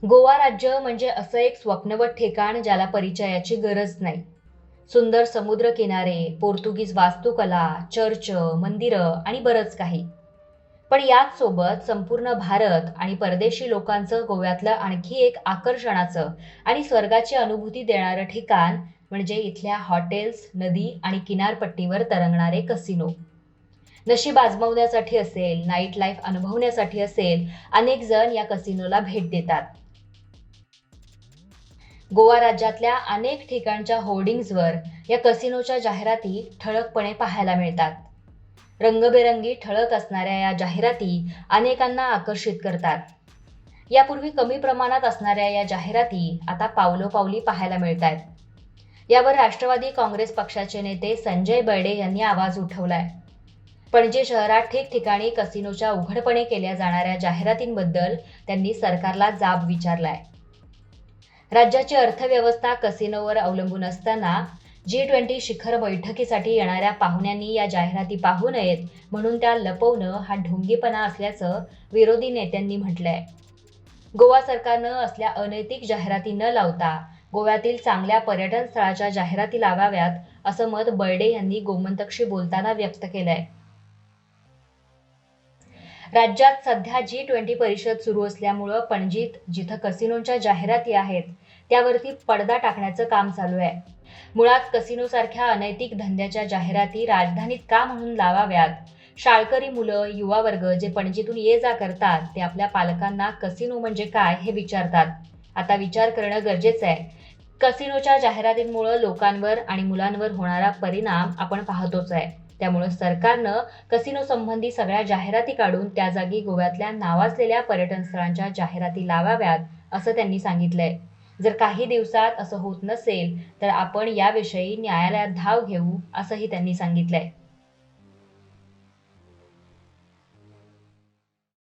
गोवा राज्य म्हणजे असं एक स्वप्नवत ठिकाण ज्याला परिचयाची गरज नाही. सुंदर समुद्र किनारे, पोर्तुगीज वास्तुकला, चर्च, मंदिरं आणि बरंच काही. पण याच सोबत संपूर्ण भारत आणि परदेशी लोकांचं गोव्यातलं आणखी एक आकर्षणाचं आणि स्वर्गाची अनुभूती देणारं ठिकाण म्हणजे इथल्या हॉटेल्स, नदी आणि किनारपट्टीवर तरंगणारे कसिनो. नशीब आजमावण्यासाठी असेल, नाईट लाईफ अनुभवण्यासाठी असेल, अनेक जण या कसिनोला भेट देतात. गोवा राज्यातल्या अनेक ठिकाणच्या होर्डिंग्जवर या कसिनोच्या जाहिराती ठळकपणे पाहायला मिळतात. रंगबेरंगी ठळक असणाऱ्या या जाहिराती अनेकांना आकर्षित करतात. यापूर्वी कमी प्रमाणात असणाऱ्या या जाहिराती आता पावलोपावली पाहायला मिळतात. यावर राष्ट्रवादी काँग्रेस पक्षाचे नेते संजय बर्डे यांनी आवाज उठवलाय. पणजी शहरात ठिकठिकाणी कसिनोच्या उघडपणे केल्या जाणाऱ्या जाहिरातींबद्दल त्यांनी सरकारला जाब विचारलाय. राज्याची अर्थव्यवस्था कसिनोवर अवलंबून असताना G20 शिखर बैठकीसाठी येणाऱ्या पाहुण्यांनी या जाहिराती पाहू नयेत म्हणून त्या लपवणं हा ढोंगीपणा असल्याचं विरोधी नेत्यांनी म्हटलंय. गोवा सरकारनं असल्या अनैतिक जाहिराती न लावता गोव्यातील चांगल्या पर्यटन स्थळाच्या जाहिराती लावाव्यात असं मत बर्डे यांनी गोमंतकशी बोलताना व्यक्त केलंय. राज्यात सध्या G20 परिषद सुरू असल्यामुळं पणजीत जिथं कसिनोच्या जाहिराती आहेत त्यावरती पडदा टाकण्याचं काम चालू आहे. मुळात कसिनोसारख्या अनैतिक धंद्याच्या जाहिराती राजधानीत का म्हणून लावाव्यात? शाळकरी मुलं, युवा वर्ग जे पणजीतून ये जा करतात ते आपल्या पालकांना कसिनो म्हणजे काय हे विचारतात. आता विचार करणं गरजेचं आहे. कसिनोच्या जाहिरातींमुळे लोकांवर आणि मुलांवर होणारा परिणाम आपण पाहतोच आहे. त्यामुळे सरकारनं कसिनो संबंधी सगळ्या जाहिराती काढून त्या जागी गोव्यातल्या नावाजलेल्या पर्यटन स्थळांच्या जाहिराती लावाव्यात असं त्यांनी सांगितलंय. जर काही दिवसात असं होत नसेल तर आपण याविषयी न्यायालयात धाव घेऊ असंही त्यांनी सांगितलंय.